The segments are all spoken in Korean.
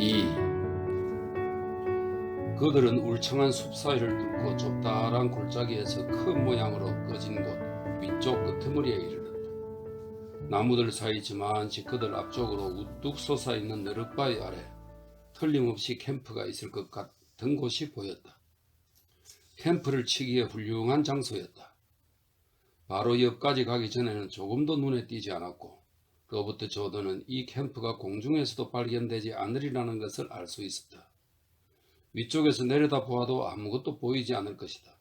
2. 그들은 울창한 숲 사이를 뚫고 좁다란 골짜기에서 큰 모양으로 꺼진 곳 위쪽 끄트머리에 이르렀다. 나무들 사이 저만치 그들 앞쪽으로 우뚝 솟아있는 너럭바위 아래 틀림없이 캠프가 있을 것 같은 곳이 보였다. 캠프를 치기에 훌륭한 장소였다. 바로 옆까지 가기 전에는 조금도 눈에 띄지 않았고 로버트 조던은 이 캠프가 공중에서도 발견되지 않으리라는 것을 알 수 있었다. 위쪽에서 내려다 보아도 아무것도 보이지 않을 것이다.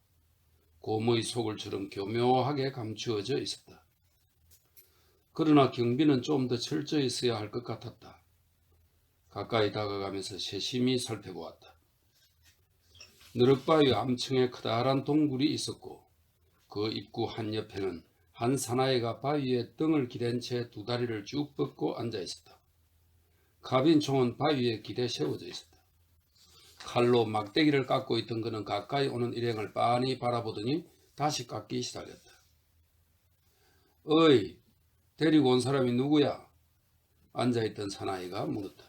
곰의 소굴처럼 교묘하게 감추어져 있었다. 그러나 경비는 좀 더 철저히 써야 할 것 같았다. 가까이 다가가면서 세심히 살펴보았다. 너럭바위 암층에 커다란 동굴이 있었고 그 입구 한 옆에는 한 사나이가 바위에 등을 기댄 채 두 다리를 쭉 뻗고 앉아 있었다. 카빈총은 바위에 기대 세워져 있었다. 칼로 막대기를 깎고 있던 그는 가까이 오는 일행을 빤히 바라보더니 다시 깎기 시작했다. 어이, 데리고 온 사람이 누구야? 앉아있던 사나이가 물었다.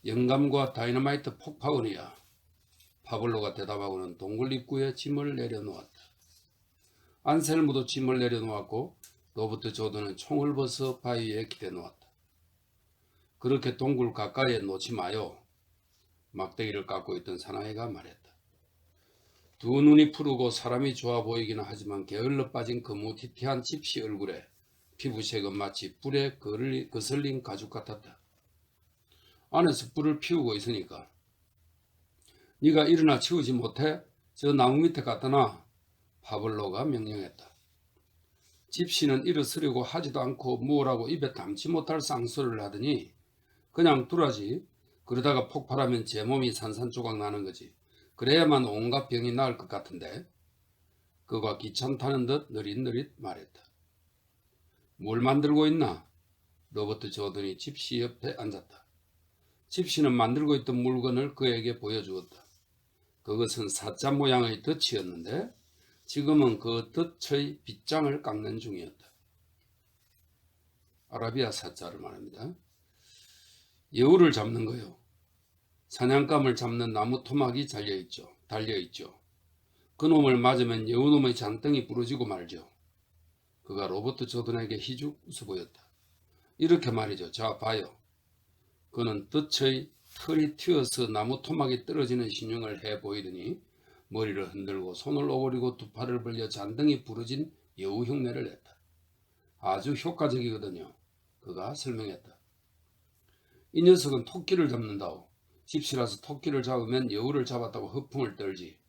영감과 다이너마이트 폭파원이야. 파블로가 대답하고는 동굴 입구에 짐을 내려놓았다. 안셀무도 짐을 내려놓았고 로버트 조던은 총을 벗어 바위에 기대놓았다. 그렇게 동굴 가까이에 놓지 마요. 막대기를 깎고 있던 사나이가 말했다. 두 눈이 푸르고 사람이 좋아 보이기는 하지만 게을러 빠진 거무튀튀한 집시 얼굴에 피부색은 마치 불에 거슬린 가죽 같았다. 안에서 불을 피우고 있으니까. 네가 일어나 치우지 못해? 저 나무 밑에 갖다 놔. 파블로가 명령했다. 집시는 일어서려고 하지도 않고 뭐라고 입에 담지 못할 쌍소리를 하더니 그냥 두라지. 그러다가 폭발하면 제 몸이 산산조각 나는 거지. 그래야만 온갖 병이 나을 것 같은데. 그가 귀찮다는 듯 느릿느릿 말했다. 뭘 만들고 있나? 로버트 조던이 집시 옆에 앉았다. 집시는 만들고 있던 물건을 그에게 보여주었다. 그것은 사자 모양의 덫이었는데 지금은 그 덫의 빗장을 깎는 중이었다. 아라비아 사자를 말합니다. 여우를 잡는 거요. 사냥감을 잡는 나무 토막이 달려있죠. 그놈을 맞으면 여우놈의 잔등이 부러지고 말죠. 그가 로버트 조던에게 희죽 웃어 보였다. 이렇게 말이죠. 자, 봐요. 그는 덫의 털이 튀어서 나무 토막이 떨어지는 신용을 해 보이더니 머리를 흔들고 손을 오그리고 두 팔을 벌려 잔등이 부러진 여우 흉내를 냈다. 아주 효과적이거든요. 그가 설명했다. 이 녀석은 토끼를 잡는다오. 집시라서 토끼를 잡으면 여우를 잡았다고 허풍을 떨지.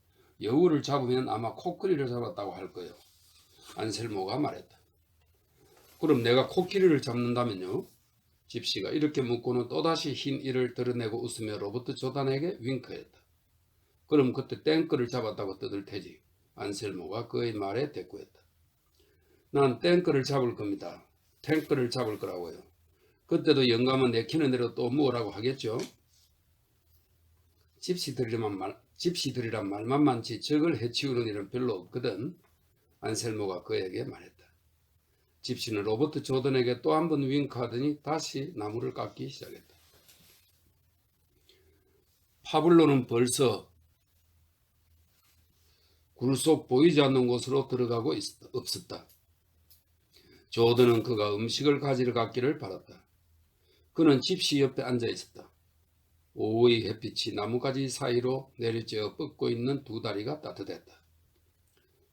여우를 잡으면 아마 코끼리를 잡았다고 할 거예요. 안셀모가 말했다. 그럼 내가 코끼리를 잡는다면요? 집시가 이렇게 묻고는 또다시 흰 이를 드러내고 웃으며 로버트 조단에게 윙크했다. 그럼 그때 땡크를 잡았다고 떠들 테지. 안셀모가 그의 말에 대꾸했다. 난 땡크를 잡을 겁니다. 탱크를 잡을 거라고요. 그때도 영감은 내키는 대로 또 뭐라고 하겠죠? 집시들이란 말만 많지 적을 해치우는 일은 별로 없거든. 안셀모가 그에게 말했다. 집시는 로버트 조던에게 또 한 번 윙크하더니 다시 나무를 깎기 시작했다. 파블로는 벌써 굴 속 보이지 않는 곳으로 들어가고 없었다. 조던은 그가 음식을 가지러 갔기를 바랐다. 그는 집시 옆에 앉아 있었다. 오후의 햇빛이 나무가지 사이로 내려져 뻗고 있는 두 다리가 따뜻했다.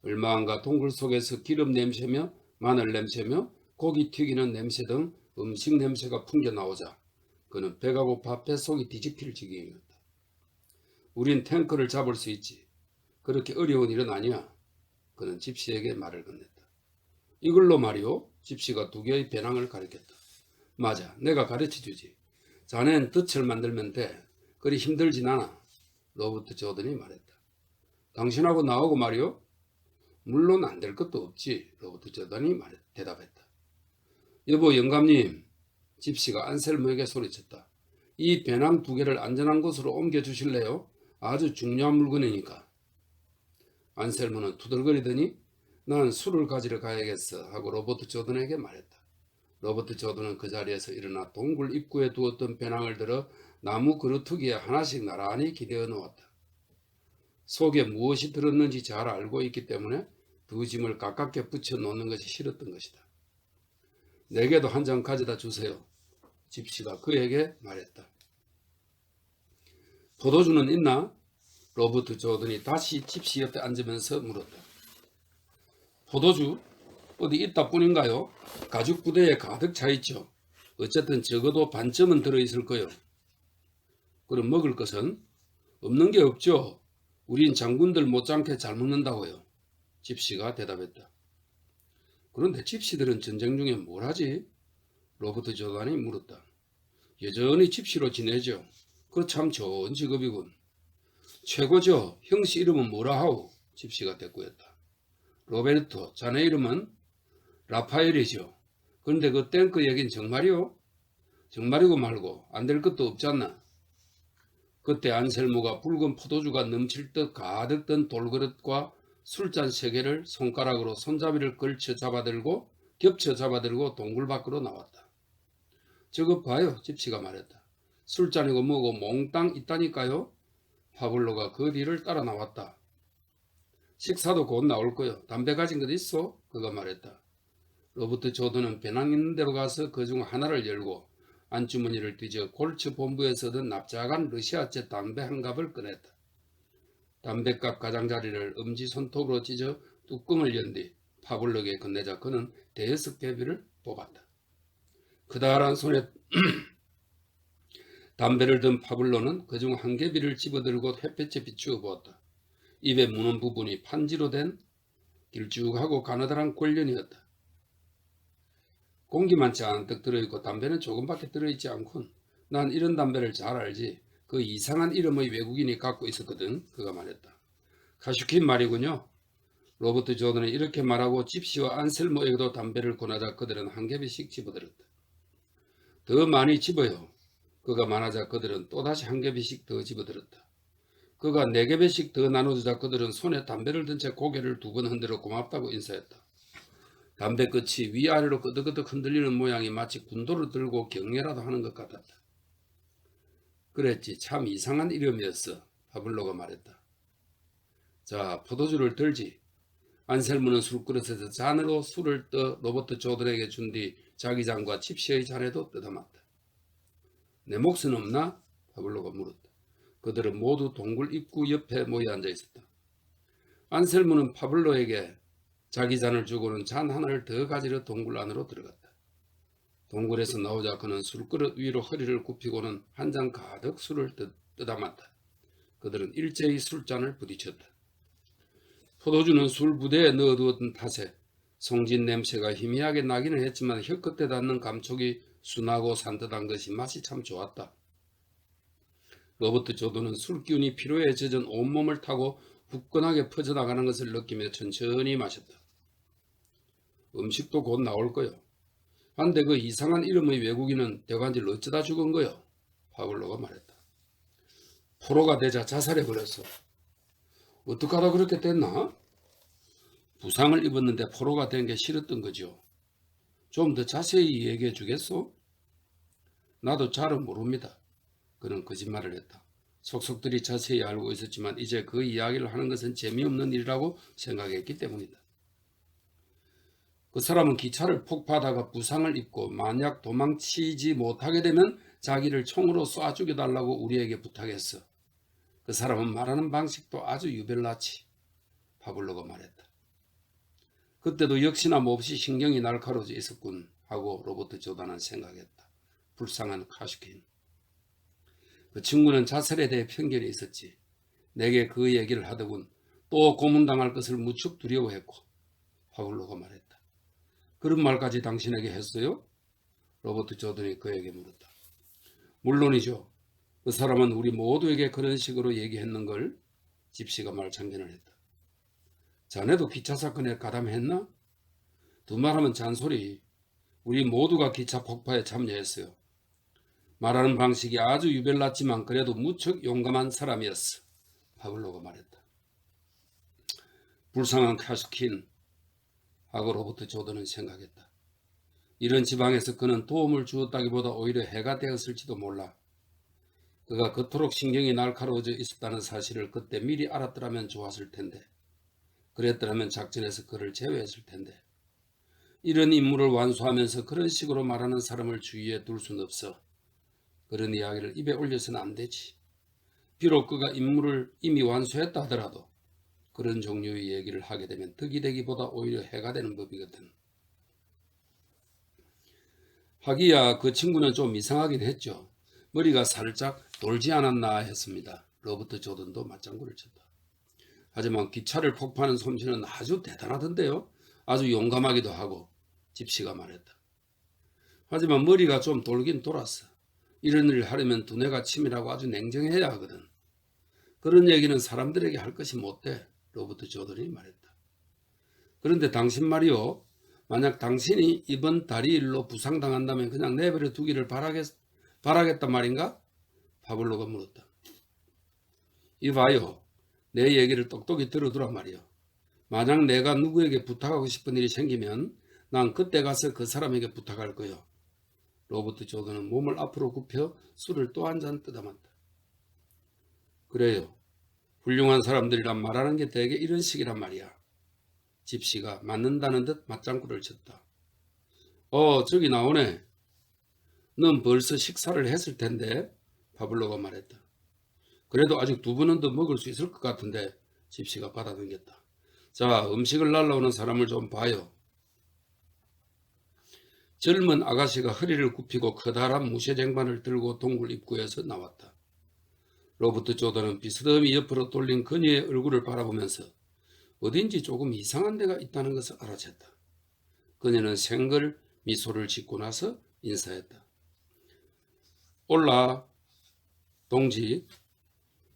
얼마 안가 동굴 속에서 기름 냄새며 마늘 냄새며 고기 튀기는 냄새 등 음식 냄새가 풍겨 나오자 그는 배가 고파 뱃속이 뒤집힐 지경이었다. 우린 탱크를 잡을 수 있지. 그렇게 어려운 일은 아니야. 그는 집시에게 말을 건넸다. 이걸로 말이오. 집시가 두 개의 배낭을 가리켰다. 맞아. 내가 가르쳐주지. 자넨 덫을 만들면 돼. 그리 힘들진 않아. 로버트 조던이 말했다. 당신하고 나하고 말이오. 물론 안 될 것도 없지. 로버트 조던이 대답했다. 여보 영감님. 집시가 안셀모에게 소리쳤다. 이 배낭 두 개를 안전한 곳으로 옮겨주실래요? 아주 중요한 물건이니까. 안셀모는 투덜거리더니 난 술을 가지러 가야겠어 하고 로버트 조던에게 말했다. 로버트 조던은 그 자리에서 일어나 동굴 입구에 두었던 배낭을 들어 나무 그루터기에 하나씩 나란히 기대어 놓았다. 속에 무엇이 들었는지 잘 알고 있기 때문에 두 짐을 가깝게 붙여 놓는 것이 싫었던 것이다. 내게도 한 장 가져다 주세요. 집시가 그에게 말했다. 포도주는 있나? 로버트 조던이 다시 집시 옆에 앉으면서 물었다. 포도주? 어디 있다 뿐인가요? 가죽 부대에 가득 차있죠. 어쨌든 적어도 반쯤은 들어있을 거요. 그럼 먹을 것은? 없는 게 없죠. 우린 장군들 못지않게 잘 먹는다고요. 집시가 대답했다. 그런데 집시들은 전쟁 중에 뭘 하지? 로버트 조던이 물었다. 여전히 집시로 지내죠. 그 참 좋은 직업이군. 최고죠. 형씨 이름은 뭐라 하오? 집시가 대꾸했다. 로베르토, 자네 이름은? 라파엘이죠. 그런데 그 탱크 얘긴 정말이요? 정말이고 말고 안 될 것도 없잖나. 그때 안셀모가 붉은 포도주가 넘칠 듯 가득 든 돌그릇과 술잔 3개를 손가락으로 손잡이를 걸쳐 잡아들고 겹쳐 잡아들고 동굴 밖으로 나왔다. 저것 봐요. 집시가 말했다. 술잔이고 뭐고 몽땅 있다니까요. 파블로가 그 뒤를 따라 나왔다. 식사도 곧 나올 거요. 담배 가진 것 있어? 그가 말했다. 로버트 조던은 배낭 있는 데로 가서 그중 하나를 열고 안주머니를 뒤져 골츠 본부에서 얻은 납작한 러시아제 담배 한 갑을 꺼냈다. 담뱃갑 가장자리를 엄지손톱으로 찢어 뚜껑을 연 뒤 파블로에게 건네자 그는 대여섯 개비를 뽑았다. 그다란 손에 담배를 든 파블로는 그중 한 개비를 집어들고 햇볕에 비추어 보았다. 입에 무는 부분이 판지로 된 길쭉하고 가느다란 꼴련이었다. 공기만 잔뜩 들어있고 담배는 조금밖에 들어있지 않군. 난 이런 담배를 잘 알지. 그 이상한 이름의 외국인이 갖고 있었거든. 그가 말했다. 카슈킨 말이군요. 로버트 조던이 이렇게 말하고 집시와 안셀모에게도 담배를 권하자 그들은 한 개비씩 집어들었다. 더 많이 집어요. 그가 말하자 그들은 또다시 한 개비씩 더 집어들었다. 그가 4개비씩 더 나눠주자 그들은 손에 담배를 든 채 고개를 2번 흔들어 고맙다고 인사했다. 담배 끝이 위아래로 끄덕끄덕 흔들리는 모양이 마치 군도를 들고 경례라도 하는 것 같았다. 그랬지. 참 이상한 이름이었어. 파블로가 말했다. 자, 포도주를 들지. 안셀무는 술그릇에서 잔으로 술을 떠 로버트 조던에게 준 뒤 자기 잔과 집시의 잔에도 떠담았다. 내 몫은 없나? 파블로가 물었다. 그들은 모두 동굴 입구 옆에 모여 앉아 있었다. 안셀무는 파블로에게 자기 잔을 주고는 잔 하나를 더 가지러 동굴 안으로 들어갔다. 동굴에서 나오자 그는 술그릇 위로 허리를 굽히고는 한 잔 가득 술을 떠담았다. 그들은 일제히 술잔을 부딪혔다. 포도주는 술 부대에 넣어두었던 탓에 송진 냄새가 희미하게 나기는 했지만 혀끝에 닿는 감촉이 순하고 산뜻한 것이 맛이 참 좋았다. 로버트 조던은 술기운이 피로에 젖은 온몸을 타고 후끈하게 퍼져나가는 것을 느끼며 천천히 마셨다. 음식도 곧 나올 거요. 한데 그 이상한 이름의 외국인은 대관절 어쩌다 죽은 거요? 파블로가 말했다. 포로가 되자 자살해버렸어. 어떡하다 그렇게 됐나? 부상을 입었는데 포로가 된 게 싫었던 거죠. 좀 더 자세히 얘기해 주겠소? 나도 잘은 모릅니다. 그는 거짓말을 했다. 속속들이 자세히 알고 있었지만 이제 그 이야기를 하는 것은 재미없는 일이라고 생각했기 때문이다. 그 사람은 기차를 폭파하다가 부상을 입고 만약 도망치지 못하게 되면 자기를 총으로 쏴 죽여달라고 우리에게 부탁했어. 그 사람은 말하는 방식도 아주 유별나치. 파블로가 말했다. 그때도 역시나 몹시 신경이 날카로워져 있었군 하고 로버트 조던은 생각했다. 불쌍한 카슈킨. 그 친구는 자살에 대해 편견이 있었지. 내게 그 얘기를 하더군. 또 고문당할 것을 무척 두려워했고. 파블로가 말했다. 그런 말까지 당신에게 했어요? 로버트 조던이 그에게 물었다. 물론이죠. 그 사람은 우리 모두에게 그런 식으로 얘기했는 걸. 집시가 말참견을 했다. 자네도 기차 사건에 가담했나? 두말하면 잔소리. 우리 모두가 기차 폭파에 참여했어요. 말하는 방식이 아주 유별났지만 그래도 무척 용감한 사람이었어. 파블로가 말했다. 불쌍한 카슈킨 하고 로버트 조던은 생각했다. 이런 지방에서 그는 도움을 주었다기보다 오히려 해가 되었을지도 몰라. 그가 그토록 신경이 날카로워져 있었다는 사실을 그때 미리 알았더라면 좋았을 텐데, 그랬더라면 작전에서 그를 제외했을 텐데, 이런 임무를 완수하면서 그런 식으로 말하는 사람을 주위에 둘 수는 없어. 그런 이야기를 입에 올려서는 안 되지. 비록 그가 임무를 이미 완수했다 하더라도 그런 종류의 얘기를 하게 되면 득이 되기보다 오히려 해가 되는 법이거든. 하기야 그 친구는 좀 이상하긴 했죠. 머리가 살짝 돌지 않았나 했습니다. 로버트 조던도 맞장구를 쳤다. 하지만 기차를 폭파하는 솜씨는 아주 대단하던데요. 아주 용감하기도 하고. 집시가 말했다. 하지만 머리가 좀 돌긴 돌았어. 이런 일을 하려면 두뇌가 치밀하고 아주 냉정해야 하거든. 그런 얘기는 사람들에게 할 것이 못돼. 로버트 조던이 말했다. 그런데 당신 말이요. 만약 당신이 이번 다리 일로 부상당한다면 그냥 내버려 두기를 바라겠단 말인가? 파블로가 물었다. 이봐요. 내 얘기를 똑똑히 들어두란 말이요. 만약 내가 누구에게 부탁하고 싶은 일이 생기면 난 그때 가서 그 사람에게 부탁할 거요. 로버트 조던은 몸을 앞으로 굽혀 술을 또 한 잔 뜯어맞다. 그래요. 훌륭한 사람들이란 말하는 게 대개 이런 식이란 말이야. 집시가 맞는다는 듯 맞장구를 쳤다. 저기 나오네. 넌 벌써 식사를 했을 텐데, 파블로가 말했다. 그래도 아직 2번은 더 먹을 수 있을 것 같은데, 집시가 받아당겼다. 자, 음식을 날라오는 사람을 좀 봐요. 젊은 아가씨가 허리를 굽히고 커다란 무쇠쟁반을 들고 동굴 입구에서 나왔다. 로버트 조던은 비스듬히 옆으로 돌린 그녀의 얼굴을 바라보면서 어딘지 조금 이상한 데가 있다는 것을 알아챘다. 그녀는 생글 미소를 짓고 나서 인사했다. 올라, 동지.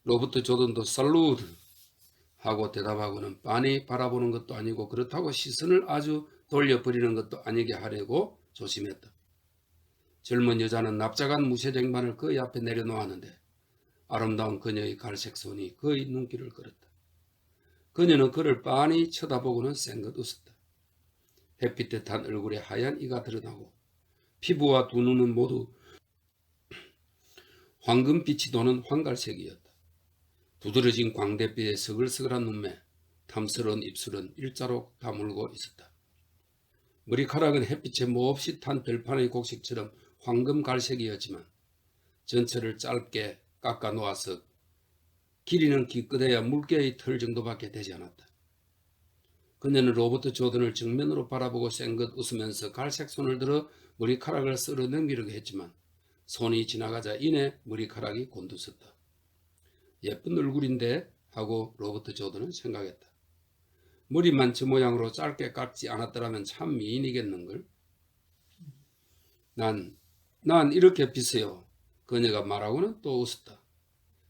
로버트 조던도 살루드 하고 대답하고는 빤히 바라보는 것도 아니고 그렇다고 시선을 아주 돌려버리는 것도 아니게 하려고 조심했다. 젊은 여자는 납작한 무쇠쟁반을 그의 앞에 내려놓았는데 아름다운 그녀의 갈색 손이 그의 눈길을 끌었다. 그녀는 그를 빤히 쳐다보고는 쌩긋 웃었다. 햇빛에 탄 얼굴에 하얀 이가 드러나고 피부와 두 눈은 모두 황금빛이 도는 황갈색이었다. 두드러진 광대뼈에 서글서글한 눈매, 탐스러운 입술은 일자로 다물고 있었다. 머리카락은 햇빛에 몹시 탄 들판의 곡식처럼 황금갈색이었지만 전체를 짧게 깎아 놓아서 길이는 기껏해야 물개의 털 정도밖에 되지 않았다. 그녀는 로버트 조던을 정면으로 바라보고 쌩긋 웃으면서 갈색 손을 들어 머리카락을 쓸어 넘기려고 했지만 손이 지나가자 이내 머리카락이 곤두섰다. 예쁜 얼굴인데 하고 로버트 조던은 생각했다. 머리만 저 모양으로 짧게 깎지 않았더라면 참 미인이겠는걸. 난 이렇게 비서요. 그녀가 말하고는 또 웃었다.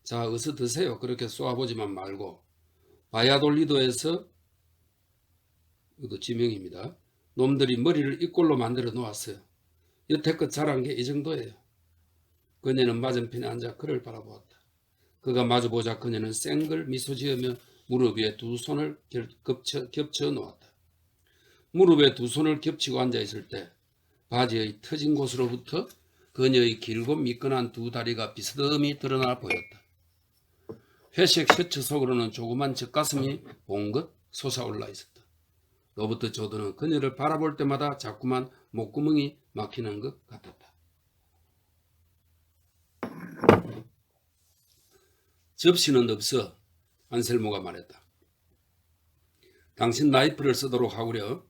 자, 어서 드세요. 그렇게 쏘아보지만 말고. 바야돌리도에서, 이것도 지명입니다. 놈들이 머리를 이 꼴로 만들어 놓았어요. 여태껏 잘한 게 이 정도예요. 그녀는 맞은편에 앉아 그를 바라보았다. 그가 마주보자 그녀는 쌩글 미소 지으며 무릎 위에 두 손을 겹쳐 놓았다. 무릎에 두 손을 겹치고 앉아있을 때 바지의 터진 곳으로부터 그녀의 길고 미끈한 두 다리가 비스듬히 드러나 보였다. 회색 셔츠 속으로는 조그만 젖가슴이 봉긋 솟아올라 있었다. 로버트 조던은 그녀를 바라볼 때마다 자꾸만 목구멍이 막히는 것 같았다. 접시는 없어. 안셀모가 말했다. 당신 나이프를 쓰도록 하구려.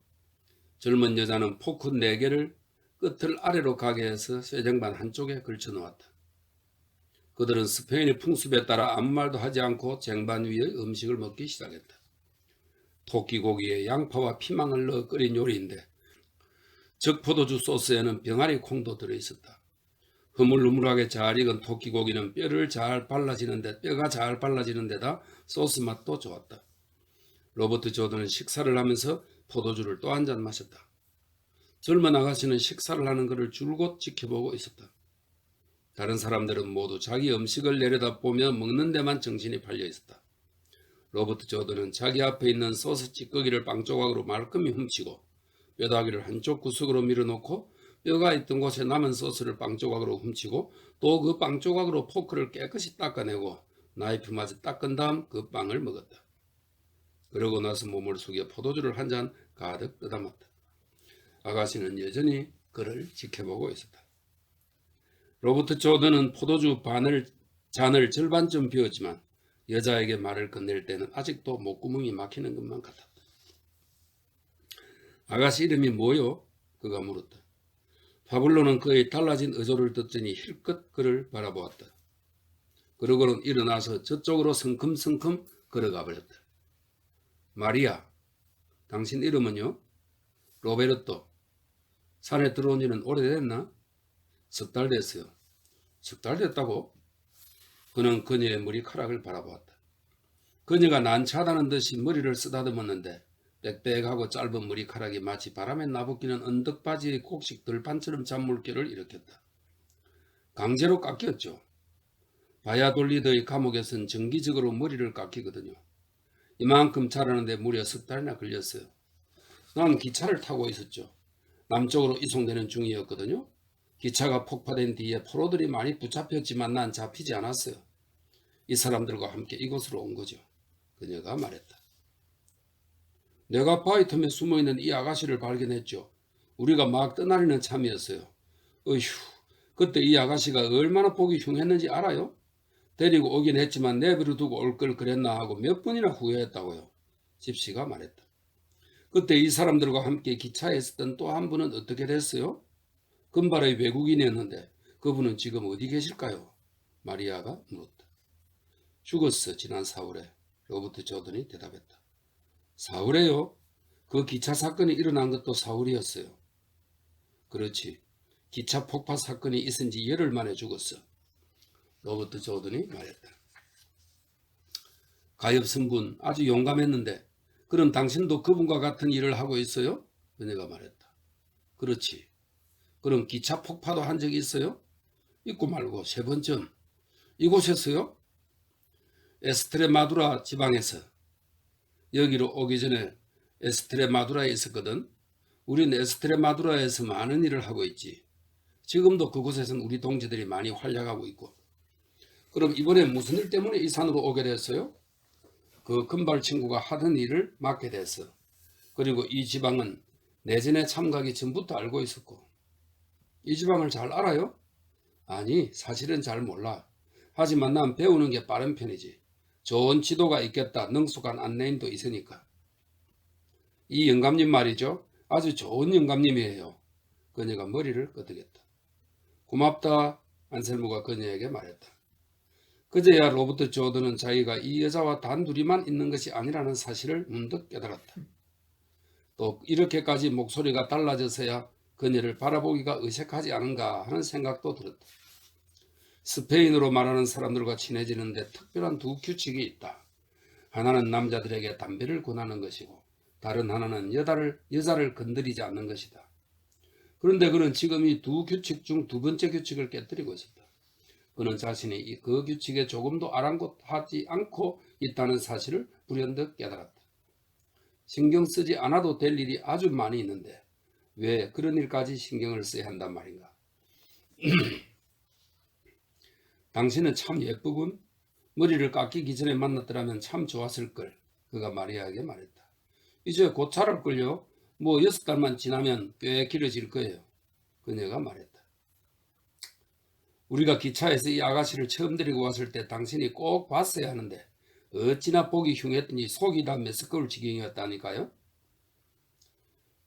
젊은 여자는 포크 4개를 끝을 아래로 가게 해서 쇠쟁반 한쪽에 걸쳐 놓았다. 그들은 스페인의 풍습에 따라 아무 말도 하지 않고 쟁반 위에 음식을 먹기 시작했다. 토끼고기에 양파와 피망을 넣어 끓인 요리인데 적포도주 소스에는 병아리 콩도 들어있었다. 흐물흐물하게 잘 익은 토끼고기는 뼈가 잘 발라지는 데다 소스 맛도 좋았다. 로버트 조던은 식사를 하면서 포도주를 또 한 잔 마셨다. 젊은 아가씨는 식사를 하는 그를 줄곧 지켜보고 있었다. 다른 사람들은 모두 자기 음식을 내려다보며 먹는 데만 정신이 팔려 있었다. 로버트 조던은 자기 앞에 있는 소스 찌꺼기를 빵조각으로 말끔히 훔치고 뼈다귀를 한쪽 구석으로 밀어놓고 뼈가 있던 곳에 남은 소스를 빵 조각으로 훔치고 또 그 빵 조각으로 포크를 깨끗이 닦아내고 나이프 맛에 닦은 다음 그 빵을 먹었다. 그러고 나서 몸을 숙여 포도주를 한 잔 가득 떠담았다. 아가씨는 여전히 그를 지켜보고 있었다. 로버트 조던은 포도주 잔을 절반쯤 비웠지만 여자에게 말을 건넬 때는 아직도 목구멍이 막히는 것만 같았다. 아가씨 이름이 뭐요? 그가 물었다. 파블로는 그의 달라진 의조를 듣더니 힐끗 그를 바라보았다. 그러고는 일어나서 저쪽으로 성큼성큼 걸어가 버렸다. 마리아, 당신 이름은요? 로베르토. 산에 들어온 지는 오래됐나? 10달 됐어요. 10달 됐다고? 그는 그녀의 머리카락을 바라보았다. 그녀가 난처하다는 듯이 머리를 쓰다듬었는데 빽빽하고 짧은 머리카락이 마치 바람에 나부끼는 언덕바지의 곡식 들판처럼 잔물결을 일으켰다. 강제로 깎였죠. 바야돌리드의 감옥에선 정기적으로 머리를 깎이거든요. 이만큼 자라는데 무려 10달이나 걸렸어요. 난 기차를 타고 있었죠. 남쪽으로 이송되는 중이었거든요. 기차가 폭파된 뒤에 포로들이 많이 붙잡혔지만 난 잡히지 않았어요. 이 사람들과 함께 이곳으로 온 거죠. 그녀가 말했다. 내가 바위 틈에 숨어있는 이 아가씨를 발견했죠. 우리가 막 떠나려는 참이었어요. 어휴, 그때 이 아가씨가 얼마나 보기 흉했는지 알아요? 데리고 오긴 했지만 내버려 두고 올 걸 그랬나 하고 몇 번이나 후회했다고요. 집시가 말했다. 그때 이 사람들과 함께 기차에 있었던 또 한 분은 어떻게 됐어요? 금발의 외국인이었는데 그분은 지금 어디 계실까요? 마리아가 물었다. 죽었어, 지난 4월에. 로버트 조던이 대답했다. 4월에요? 그 기차 사건이 일어난 것도 4월이었어요. 그렇지. 기차 폭파 사건이 있은 지 열흘 만에 죽었어. 로버트 조던이 말했다. 가엾은 분, 아주 용감했는데 그럼 당신도 그분과 같은 일을 하고 있어요? 그녀가 말했다. 그렇지. 그럼 기차 폭파도 한 적이 있어요? 있고 말고 3번쯤. 이곳에서요? 에스트레마두라 지방에서. 여기로 오기 전에 에스트레마두라에 있었거든. 우린 에스트레마두라에서 많은 일을 하고 있지. 지금도 그곳에서는 우리 동지들이 많이 활약하고 있고. 그럼 이번에 무슨 일 때문에 이 산으로 오게 됐어요? 그 금발 친구가 하던 일을 맡게 됐어. 그리고 이 지방은 내전에 참가하기 전부터 알고 있었고. 이 지방을 잘 알아요? 아니, 사실은 잘 몰라. 하지만 난 배우는 게 빠른 편이지. 좋은 지도가 있겠다. 능숙한 안내인도 있으니까. 이 영감님 말이죠. 아주 좋은 영감님이에요. 그녀가 머리를 끄덕였다. 고맙다. 안셀무가 그녀에게 말했다. 그제야 로버트 조던은 자기가 이 여자와 단둘이만 있는 것이 아니라는 사실을 문득 깨달았다. 또 이렇게까지 목소리가 달라져서야 그녀를 바라보기가 어색하지 않은가 하는 생각도 들었다. 스페인어로 말하는 사람들과 친해지는데 특별한 두 규칙이 있다. 하나는 남자들에게 담배를 권하는 것이고 다른 하나는 여자를 건드리지 않는 것이다. 그런데 그는 지금 이 두 규칙 중 두 번째 규칙을 깨뜨리고 있었다. 그는 자신이 그 규칙에 조금도 아랑곳하지 않고 있다는 사실을 불현듯 깨달았다. 신경 쓰지 않아도 될 일이 아주 많이 있는데 왜 그런 일까지 신경을 써야 한단 말인가? 당신은 참 예쁘군. 머리를 깎이기 전에 만났더라면 참 좋았을걸. 그가 마리아에게 말했다. 이제 곧 자랄걸요. 뭐 6달만 지나면 꽤 길어질 거예요. 그녀가 말했다. 우리가 기차에서 이 아가씨를 처음 데리고 왔을 때 당신이 꼭 봤어야 하는데 어찌나 보기 흉했더니 속이 다 메스꺼울 지경이었다니까요.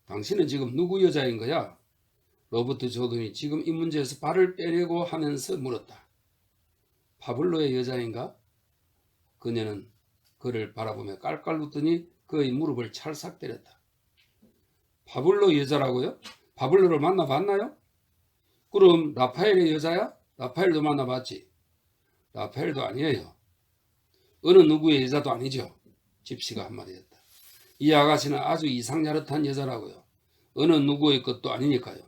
당신은 지금 누구 여자인 거야? 로버트 조던이 지금 이 문제에서 발을 빼려고 하면서 물었다. 파블로의 여자인가? 그녀는 그를 바라보며 깔깔 웃더니 그의 무릎을 찰싹 때렸다. 파블로 여자라고요? 파블로를 만나봤나요? 그럼 라파엘의 여자야? 라파엘도 만나봤지? 라파엘도 아니에요. 어느 누구의 여자도 아니죠. 집시가 한마디 했다. 이 아가씨는 아주 이상야릇한 여자라고요. 어느 누구의 것도 아니니까요.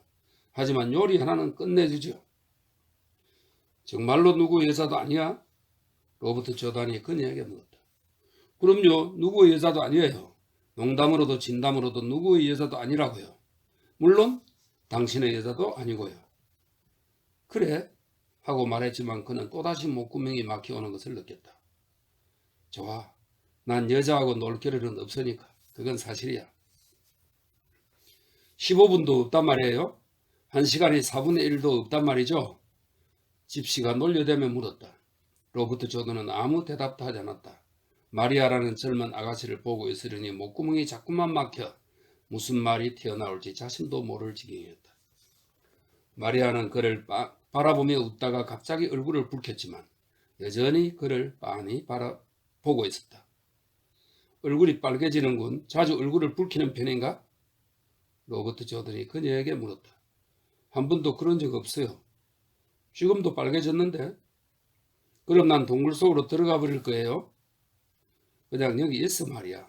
하지만 요리 하나는 끝내주죠. 정말로 누구의 여자도 아니야? 로버트 조던이 그녀에게 물었다. 그럼요. 누구의 여자도 아니에요. 농담으로도 진담으로도 누구의 여자도 아니라고요. 물론 당신의 여자도 아니고요. 그래 하고 말했지만 그는 또다시 목구멍이 막혀오는 것을 느꼈다. 좋아. 난 여자하고 놀 겨를은 없으니까. 그건 사실이야. 15분도 없단 말이에요. 1시간이 4분의 1도 없단 말이죠. 집시가 놀려대며 물었다. 로버트 조던은 아무 대답도 하지 않았다. 마리아라는 젊은 아가씨를 보고 있으려니 목구멍이 자꾸만 막혀 무슨 말이 튀어나올지 자신도 모를 지경이었다. 마리아는 그를 바라보며 웃다가 갑자기 얼굴을 붉혔지만 여전히 그를 빤히 바라보고 있었다. 얼굴이 빨개지는군. 자주 얼굴을 붉히는 편인가? 로버트 조던이 그녀에게 물었다. 한 번도 그런 적 없어요. 지금도 빨개졌는데? 그럼 난 동굴 속으로 들어가 버릴 거예요. 그냥 여기 있어 말이야.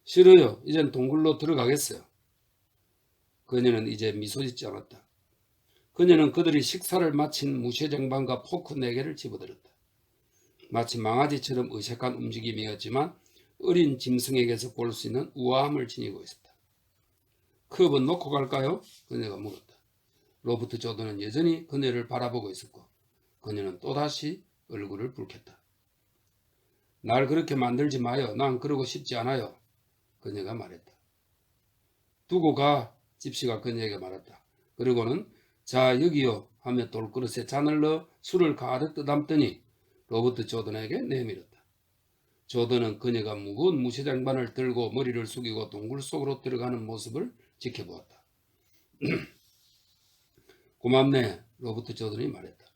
싫어요. 이젠 동굴로 들어가겠어요. 그녀는 이제 미소 짓지 않았다. 그녀는 그들이 식사를 마친 무쇠쟁반과 포크 4개를 집어들었다. 마치 망아지처럼 어색한 움직임이었지만 어린 짐승에게서 볼 수 있는 우아함을 지니고 있었다. 컵은 놓고 갈까요? 그녀가 물었다. 로버트 조던은 여전히 그녀를 바라보고 있었고 그녀는 또다시 얼굴을 붉혔다. 날 그렇게 만들지 마요. 난 그러고 싶지 않아요. 그녀가 말했다. 두고 가. 집시가 그녀에게 말했다. 그리고는 자 여기요 하며 돌그릇에 잔을 넣어 술을 가득 떠담더니 로버트 조던에게 내밀었다. 조던은 그녀가 무거운 무쇠장반을 들고 머리를 숙이고 동굴 속으로 들어가는 모습을 지켜보았다. 고맙네. 로버트 조던이 말했다.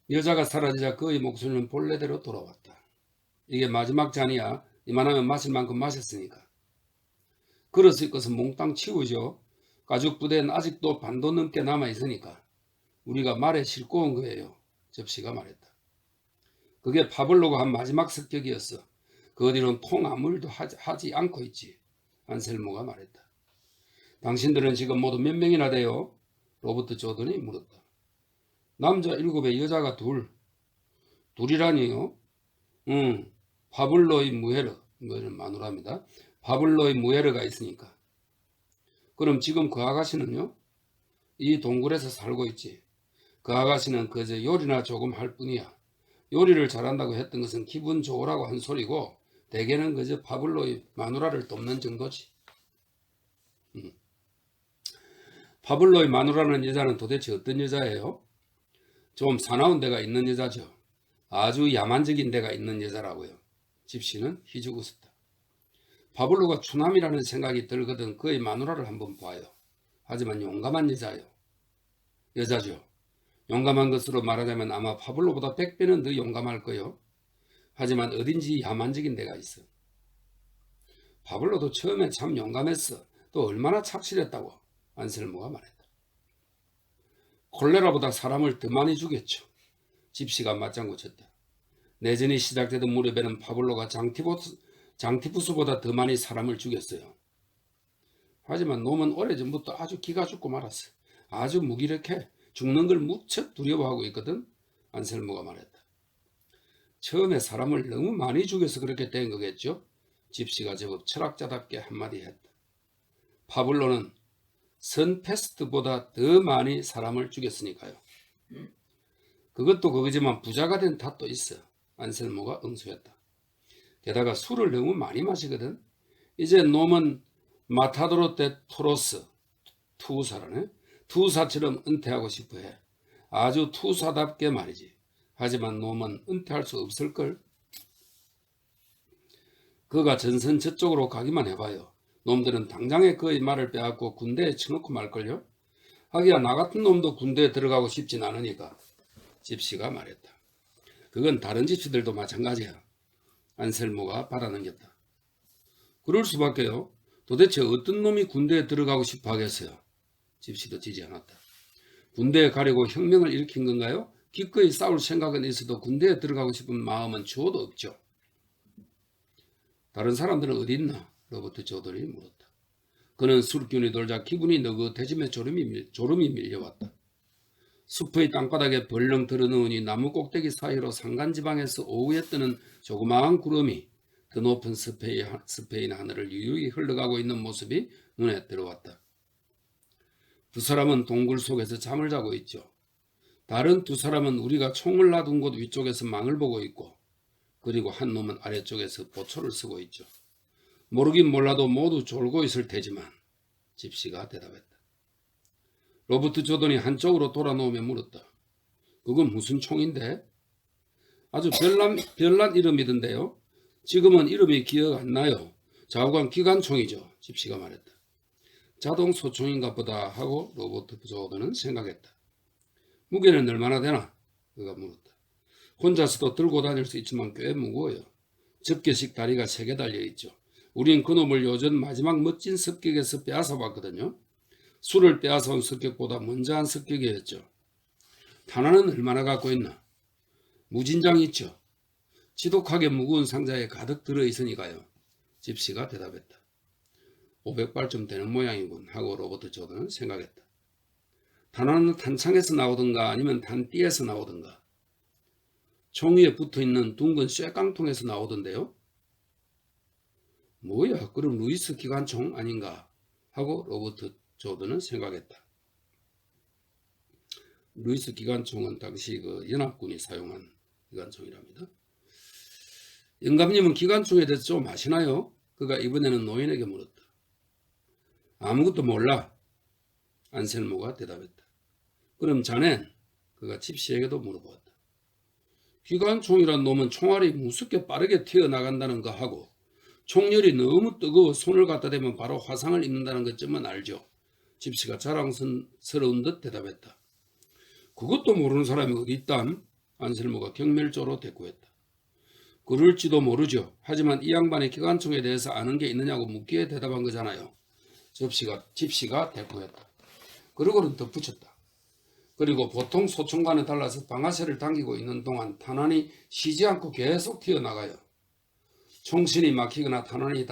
여자가 사라지자 그의 목소리는 본래대로 돌아왔다. 이게 마지막 잔이야. 이만하면 마실 만큼 마셨으니까. 그릇의 것은 몽땅 치우죠. 가죽 부대는 아직도 반도 넘게 남아있으니까 우리가 말에 싣고 온 거예요. 접시가 말했다. 그게 파블로가 한 마지막 습격이었어. 그 뒤로는 통 아무 일도 하지 않고 있지. 안셀모가 말했다. 당신들은 지금 모두 몇 명이나 돼요? 로버트 조던이 물었다. 남자 7에 여자가 2. 둘이라니요? 파블로의 무헤르, 뭐는 마누라입니다. 파블로의 무헤르가 있으니까. 그럼 지금 그 아가씨는요? 이 동굴에서 살고 있지. 그 아가씨는 그저 요리나 조금 할 뿐이야. 요리를 잘한다고 했던 것은 기분 좋으라고 한 소리고 대개는 그저 파블로의 마누라를 돕는 정도지. 파블로의 마누라는 여자는 도대체 어떤 여자예요? 좀 사나운 데가 있는 여자죠. 아주 야만적인 데가 있는 여자라고요. 집시는 희죽 웃었다. 파블로가 추남이라는 생각이 들거든 그의 마누라를 한번 봐요. 하지만 용감한 여자죠. 용감한 것으로 말하자면 아마 파블로보다 100배는 더 용감할 거요. 하지만 어딘지 야만적인 데가 있어. 파블로도 처음엔 참 용감했어. 또 얼마나 착실했다고 안셀모가 말했다. 콜레라보다 사람을 더 많이 죽였죠. 집시가 맞장구 쳤다. 내전이 시작되던 무렵에는 파블로가 장티푸스보다 더 많이 사람을 죽였어요. 하지만 놈은 오래전부터 아주 기가 죽고 말았어. 아주 무기력해. 죽는 걸 무척 두려워하고 있거든. 안셀모가 말했다. 처음에 사람을 너무 많이 죽여서 그렇게 된 거겠죠. 집시가 제법 철학자답게 한마디 했다. 파블로는 선페스트보다 더 많이 사람을 죽였으니까요. 그것도 그거지만 부자가 된 탓도 있어. 안셀모가 응수했다. 게다가 술을 너무 많이 마시거든. 이제 놈은 마타도로 데 토로스 투사라네. 투사처럼 은퇴하고 싶어해. 아주 투사답게 말이지. 하지만 놈은 은퇴할 수 없을걸. 그가 전선 저쪽으로 가기만 해봐요. 놈들은 당장에 그의 말을 빼앗고 군대에 쳐놓고 말걸요. 하기야 나 같은 놈도 군대에 들어가고 싶진 않으니까. 집시가 말했다. 그건 다른 집시들도 마찬가지야. 안셀모가 받아넘겼다. 그럴 수밖에요. 도대체 어떤 놈이 군대에 들어가고 싶어 하겠어요. 집시도 지지 않았다. 군대에 가려고 혁명을 일으킨 건가요? 기꺼이 싸울 생각은 있어도 군대에 들어가고 싶은 마음은 주어도 없죠. 다른 사람들은 어디 있나? 로버트 조던이 물었다. 그는 술기운이 돌자 기분이 느긋해지며 졸음이 밀려왔다. 숲의 땅바닥에 벌렁 드러누우니 나무 꼭대기 사이로 산간지방에서 오후에 뜨는 조그마한 구름이 더 높은 스페인 하늘을 유유히 흘러가고 있는 모습이 눈에 들어왔다. 두 사람은 동굴 속에서 잠을 자고 있죠. 다른 두 사람은 우리가 총을 놔둔 곳 위쪽에서 망을 보고 있고, 그리고 한 놈은 아래쪽에서 보초를 쓰고 있죠. 모르긴 몰라도 모두 졸고 있을 테지만, 집시가 대답했다. 로버트 조던이 한쪽으로 돌아놓으며 물었다. 그건 무슨 총인데? 아주 별난 이름이던데요. 지금은 이름이 기억 안 나요. 좌우간 기관총이죠. 집시가 말했다. 자동 소총인가 보다 하고 로버트 조던은 생각했다. 무게는 얼마나 되나? 그가 물었다. 혼자서도 들고 다닐 수 있지만 꽤 무거워요. 접게식 다리가 3개 달려있죠. 우린 그놈을 요즘 마지막 멋진 습격에서 빼앗아 봤거든요. 술을 빼앗아온 습격보다 먼저 한 습격이었죠. 탄환은 얼마나 갖고 있나? 무진장 있죠. 지독하게 무거운 상자에 가득 들어있으니까요. 집시가 대답했다. 500발쯤 되는 모양이군 하고 로버트 조던은 생각했다. 탄환은 탄창에서 나오든가 아니면 탄띠에서 나오든가 총 위에 붙어있는 둥근 쇠깡통에서 나오던데요. 뭐야, 그럼 루이스 기관총 아닌가 하고 로버트 조던은 생각했다. 루이스 기관총은 당시 그 연합군이 사용한 기관총이랍니다. 영감님은 기관총에 대해서 좀 아시나요? 그가 이번에는 노인에게 물었다. 아무것도 몰라. 안셀모가 대답했다. 그럼 자넨? 그가 집시에게도 물어보았다. 기관총이란 놈은 총알이 무섭게 빠르게 튀어나간다는 거 하고 총열이 너무 뜨거워 손을 갖다 대면 바로 화상을 입는다는 것쯤은 알죠. 집시가 자랑스러운 듯 대답했다. 그것도 모르는 사람이 어디 있담? 안셀모가 경멸조로 대꾸했다. 그럴지도 모르죠. 하지만 이 양반의 기관총에 대해서 아는 게 있느냐고 묻기에 대답한 거잖아요. 집시가 대꾸했다. 그러고는 덧붙였다. 그리고 보통 소총과는 달라서 방아쇠를 당기고 있는 동안 탄환이 쉬지 않고 계속 튀어나가요. 총신이 막히거나 탄환이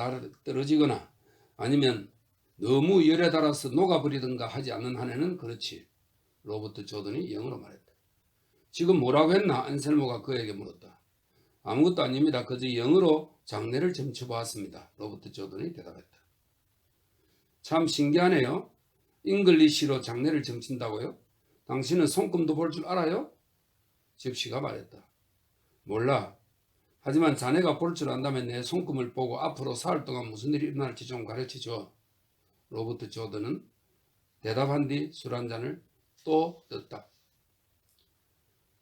떨어지거나 아니면 너무 열에 달아서 녹아버리든가 하지 않는 한에는 그렇지. 로버트 조던이 영어로 말했다. 지금 뭐라고 했나? 안셀모가 그에게 물었다. 아무것도 아닙니다. 그저 영어로 장례를 점쳐보았습니다. 로버트 조던이 대답했다. 참 신기하네요. 잉글리시로 장례를 점친다고요? 당신은 손금도 볼 줄 알아요? 집시가 말했다. 몰라. 하지만 자네가 볼 줄 안다면 내 손금을 보고 앞으로 사흘 동안 무슨 일이 일어날지 좀 가르쳐줘. 로버트 조던은 대답한 뒤 술 한 잔을 또 떴다.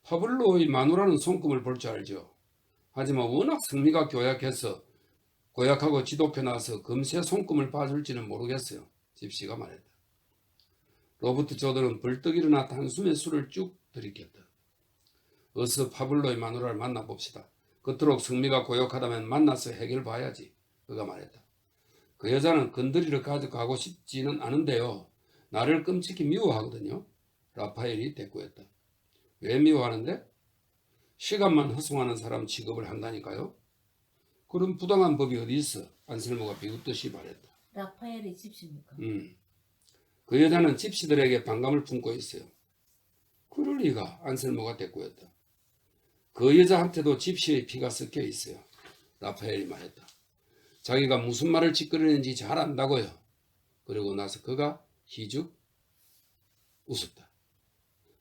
파블로의 마누라는 손금을 볼 줄 알죠. 하지만 워낙 성미가 고약하고 지독해 나서 금세 손금을 봐줄지는 모르겠어요. 집시가 말했다. 로버트 조던은 벌떡 일어나 단숨에 술을 쭉 들이켰다. 어서 파블로의 마누라를 만나봅시다. 그토록 성미가 고약하다면 만나서 해결봐야지. 그가 말했다. 그 여자는 건드리러 가져가고 싶지는 않은데요. 나를 끔찍히 미워하거든요. 라파엘이 대꾸했다. 왜 미워하는데? 시간만 허송하는 사람 취급을 한다니까요. 그런 부당한 법이 어디 있어? 안셀모가 비웃듯이 말했다. 라파엘이 집시입니까? 그 여자는 집시들에게 반감을 품고 있어요. 그럴 리가. 안셀모가 대꾸했다. 그 여자한테도 집시의 피가 섞여 있어요. 라파엘이 말했다. 자기가 무슨 말을 짓거리는지 잘 안다고요. 그러고 나서 그가 희죽 웃었다.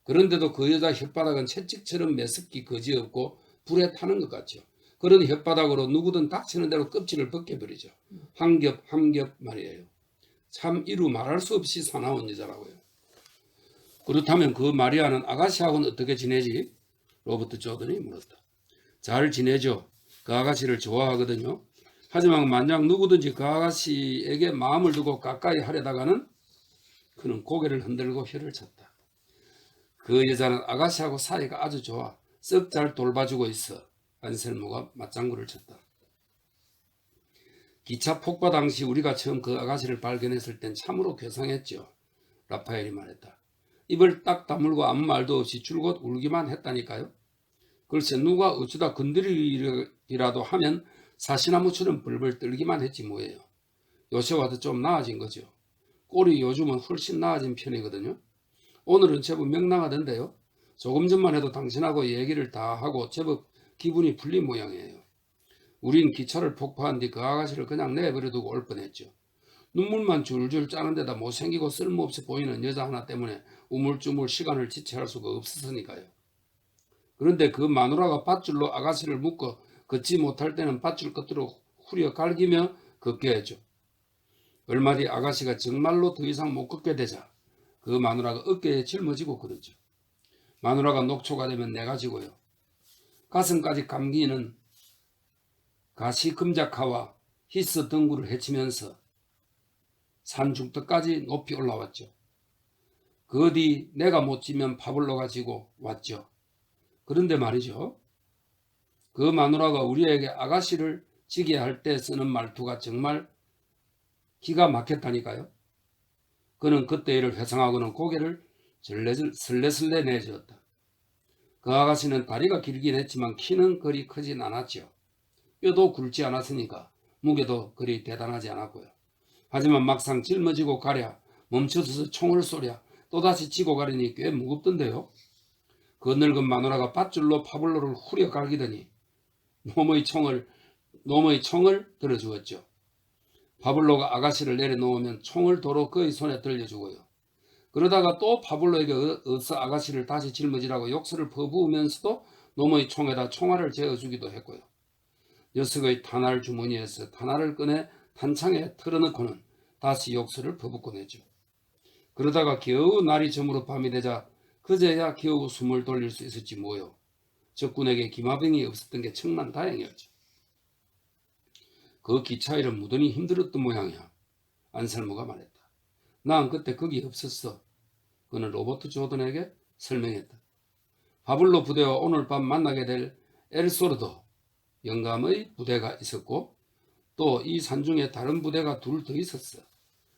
그런데도 그 여자 혓바닥은 채찍처럼 매섭기 거지없고 불에 타는 것 같죠. 그런 혓바닥으로 누구든 닥치는 대로 껍질을 벗겨버리죠. 한 겹 말이에요. 참 이루 말할 수 없이 사나운 여자라고요. 그렇다면 그 마리아는 아가씨하고는 어떻게 지내지? 로버트 조던이 물었다. 잘 지내죠. 그 아가씨를 좋아하거든요. 하지만 만약 누구든지 그 아가씨에게 마음을 두고 가까이 하려다가는 그는 고개를 흔들고 혀를 쳤다. 그 여자는 아가씨하고 사이가 아주 좋아. 썩 잘 돌봐주고 있어. 안셀모가 맞장구를 쳤다. 기차 폭파 당시 우리가 처음 그 아가씨를 발견했을 땐 참으로 괴상했죠. 라파엘이 말했다. 입을 딱 다물고 아무 말도 없이 줄곧 울기만 했다니까요. 글쎄 누가 어쩌다 건드리기라도 하면 사시나무처럼 벌벌 떨기만 했지 뭐예요. 요새 와도 좀 나아진 거죠. 꼴이 요즘은 훨씬 나아진 편이거든요. 오늘은 제법 명랑하던데요. 조금 전만 해도 당신하고 얘기를 다 하고 제법 기분이 풀린 모양이에요. 우린 기차를 폭파한 뒤 그 아가씨를 그냥 내버려두고 올 뻔했죠. 눈물만 줄줄 짜는 데다 못생기고 쓸모없이 보이는 여자 하나 때문에 우물쭈물 시간을 지체할 수가 없었으니까요. 그런데 그 마누라가 밧줄로 아가씨를 묶어 걷지 못할 때는 밧줄 끝으로 후려 갈기며 걷게 했죠. 얼마 뒤 아가씨가 정말로 더 이상 못 걷게 되자 그 마누라가 어깨에 짊어지고 그러죠. 마누라가 녹초가 되면 내가 지고요. 가슴까지 감기는 가시금작화와 히스 등구를 헤치면서 산중턱까지 높이 올라왔죠. 그 뒤 내가 못 지면 파블로 가지고 왔죠. 그런데 말이죠. 그 마누라가 우리에게 아가씨를 지게 할 때 쓰는 말투가 정말 기가 막혔다니까요. 그는 그때 일을 회상하고는 고개를 슬레슬레 내저었다. 그 아가씨는 다리가 길긴 했지만 키는 그리 크진 않았죠. 뼈도 굵지 않았으니까 무게도 그리 대단하지 않았고요. 하지만 막상 짊어지고 가랴 멈춰서서 총을 쏘랴 또다시 지고 가려니 꽤 무겁던데요. 그 늙은 마누라가 밧줄로 파블로를 후려 갈기더니 놈의 총을 들어주었죠. 파블로가 아가씨를 내려놓으면 총을 도로 그의 손에 들려주고요. 그러다가 또 파블로에게 어서 아가씨를 다시 짊어지라고 욕설을 퍼부으면서도 놈의 총에다 총알을 재어주기도 했고요. 녀석의 탄알 주머니에서 탄알을 꺼내 탄창에 털어넣고는 다시 욕설을 퍼붓곤 했죠. 그러다가 겨우 날이 저물어 밤이 되자 그제야 겨우 숨을 돌릴 수 있었지 뭐요. 적군에게 기마병이 없었던 게 천만 다행이었죠. 그 기차일은 무던히 힘들었던 모양이야. 안셀모가 말했다. 난 그때 거기 없었어. 그는 로버트 조던에게 설명했다. 파블로 부대와 오늘 밤 만나게 될 엘소르도 영감의 부대가 있었고 또 이 산중에 다른 부대가 둘 더 있었어.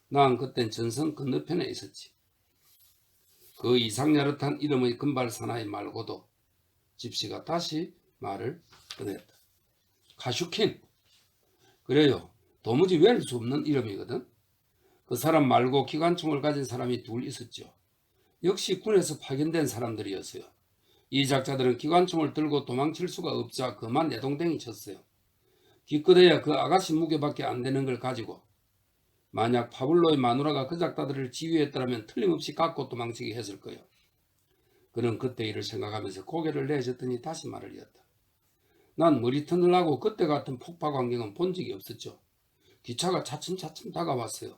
난 그땐 전선 건너편에 있었지. 그 이상야릇한 이름의 금발 사나이 말고도 집시가 다시 말을 꺼냈다. 카슈킨. 그래요. 도무지 외울 수 없는 이름이거든. 그 사람 말고 기관총을 가진 사람이 둘 있었죠. 역시 군에서 파견된 사람들이었어요. 이 작자들은 기관총을 들고 도망칠 수가 없자 그만 내동댕이 쳤어요. 기껏해야 그 아가씨 무게밖에 안 되는 걸 가지고 만약 파블로의 마누라가 그 작자들을 지휘했더라면 틀림없이 갖고 도망치게 했을 거예요. 그는 그때 일을 생각하면서 고개를 내젓더니 다시 말을 이었다. 난 머리턴을 하고 그때 같은 폭파 광경은 본 적이 없었죠. 기차가 차츰차츰 다가왔어요.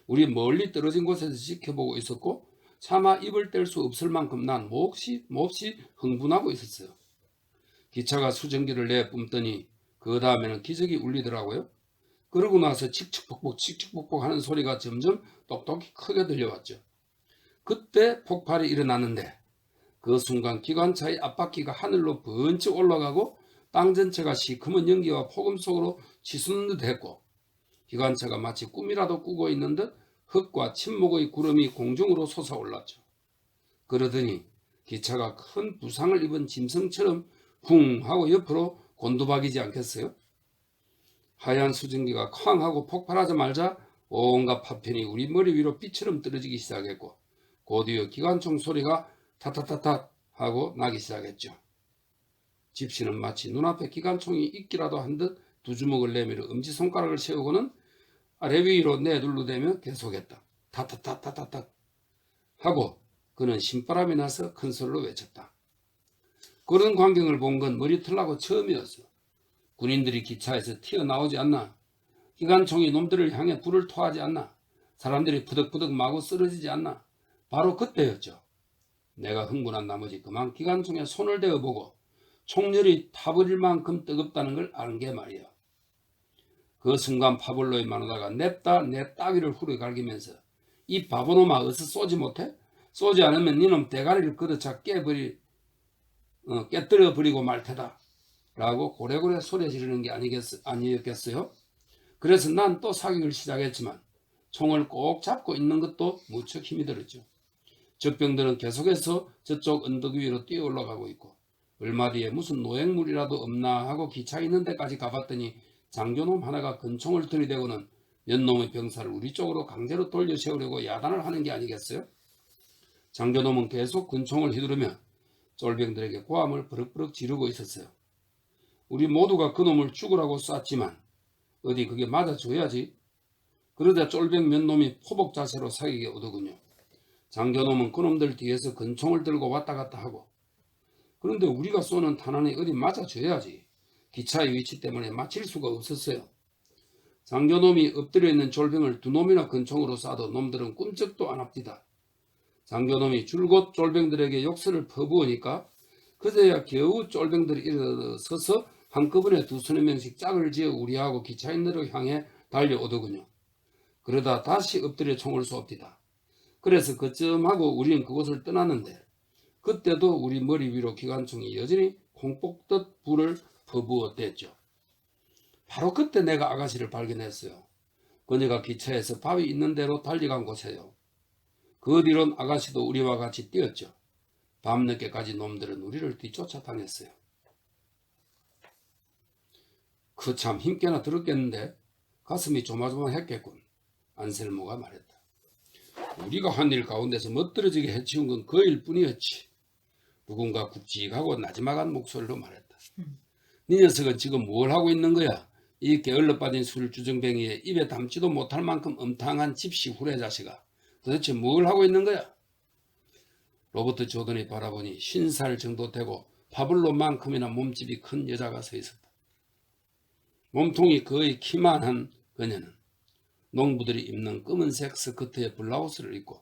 우리 멀리 떨어진 곳에서 지켜보고 있었고 차마 입을 뗄 수 없을 만큼 난 몹시 흥분하고 있었어요. 기차가 수증기를 내뿜더니 그 다음에는 기적이 울리더라고요. 그러고 나서 칙칙폭폭 하는 소리가 점점 똑똑히 크게 들려왔죠. 그때 폭발이 일어났는데 그 순간 기관차의 앞바퀴가 하늘로 번쩍 올라가고 땅 전체가 시커먼 연기와 폭음 속으로 치솟는 듯 했고 기관차가 마치 꿈이라도 꾸고 있는 듯 흙과 침묵의 구름이 공중으로 솟아올랐죠. 그러더니 기차가 큰 부상을 입은 짐승처럼 쿵 하고 옆으로 곤두박이지 않겠어요? 하얀 수증기가 쾅 하고 폭발하자마자 온갖 파편이 우리 머리 위로 비처럼 떨어지기 시작했고 곧이어 기관총 소리가 타타타타 하고 나기 시작했죠. 집시는 마치 눈앞에 기관총이 있기라도 한 듯 두 주먹을 내밀어 엄지손가락을 세우고는 아래 위로 내둘러대며 계속했다. 타타타타타타 하고 그는 신바람이 나서 큰 소리로 외쳤다. 그런 광경을 본 건 머리털나고 처음이었어. 군인들이 기차에서 튀어나오지 않나? 기관총이 놈들을 향해 불을 토하지 않나? 사람들이 부득부득 마구 쓰러지지 않나? 바로 그때였죠. 내가 흥분한 나머지 그만 기관총에 손을 대어보고 총열이 타버릴 만큼 뜨겁다는 걸 아는 게 말이야. 그 순간 파블로의 마누라가 냅다 내 따위를 후려갈기면서 이 바보놈아 어서 쏘지 못해? 쏘지 않으면 니놈 대가리를 걷어차 깨뜨려버리고 말 테다 라고 고래고래 소리 지르는 게 아니었겠어요? 그래서 난 또 사격을 시작했지만 총을 꼭 잡고 있는 것도 무척 힘이 들었죠. 적병들은 계속해서 저쪽 언덕 위로 뛰어 올라가고 있고 얼마 뒤에 무슨 노획물이라도 없나 하고 기차 있는 데까지 가봤더니 장교놈 하나가 근총을 들이대고는 몇 놈의 병사를 우리 쪽으로 강제로 돌려 세우려고 야단을 하는 게 아니겠어요? 장교놈은 계속 근총을 휘두르며 쫄병들에게 고함을 버럭버럭 지르고 있었어요. 우리 모두가 그놈을 죽으라고 쐈지만 어디 그게 맞아줘야지. 그러자 쫄병 몇 놈이 포복 자세로 사기게 오더군요. 장교놈은 그놈들 뒤에서 권총을 들고 왔다 갔다 하고, 그런데 우리가 쏘는 탄환이 어디 맞아줘야지 기차의 위치 때문에 맞힐 수가 없었어요. 장교놈이 엎드려 있는 졸병을 두 놈이나 권총으로 쏴도 놈들은 꿈쩍도 안 합디다. 장교놈이 줄곧 쫄병들에게 욕설을 퍼부으니까 그제야 겨우 쫄병들이 일어서서 한꺼번에 두서너 명씩 짝을 지어 우리하고 기차인들을 향해 달려오더군요. 그러다 다시 엎드려 총을 쏩디다. 그래서 그쯤하고 우리는 그곳을 떠났는데 그때도 우리 머리 위로 기관총이 여전히 콩 뽑듯 불을 퍼부었댔죠. 바로 그때 내가 아가씨를 발견했어요. 그녀가 기차에서 바위 있는 대로 달려간 곳에요. 그 뒤론 아가씨도 우리와 같이 뛰었죠. 밤늦게까지 놈들은 우리를 뒤쫓아 다녔어요. 그 참 힘께나 들었겠는데 가슴이 조마조마했겠군. 안셀모가 말했다. 우리가 한 일 가운데서 멋들어지게 해치운 건 그 일뿐이었지. 누군가 굵직하고 나지막한 목소리로 말했다. 네 녀석은 지금 뭘 하고 있는 거야? 이 게을러 빠진 술주정뱅이에 입에 담지도 못할 만큼 엄탕한 집시 후레 자식아. 도대체 뭘 하고 있는 거야? 로버트 조던이 바라보니 50살 정도 되고 파블로만큼이나 몸집이 큰 여자가 서 있었다. 몸통이 거의 키만한 그녀는 농부들이 입는 검은색 스커트에 블라우스를 입고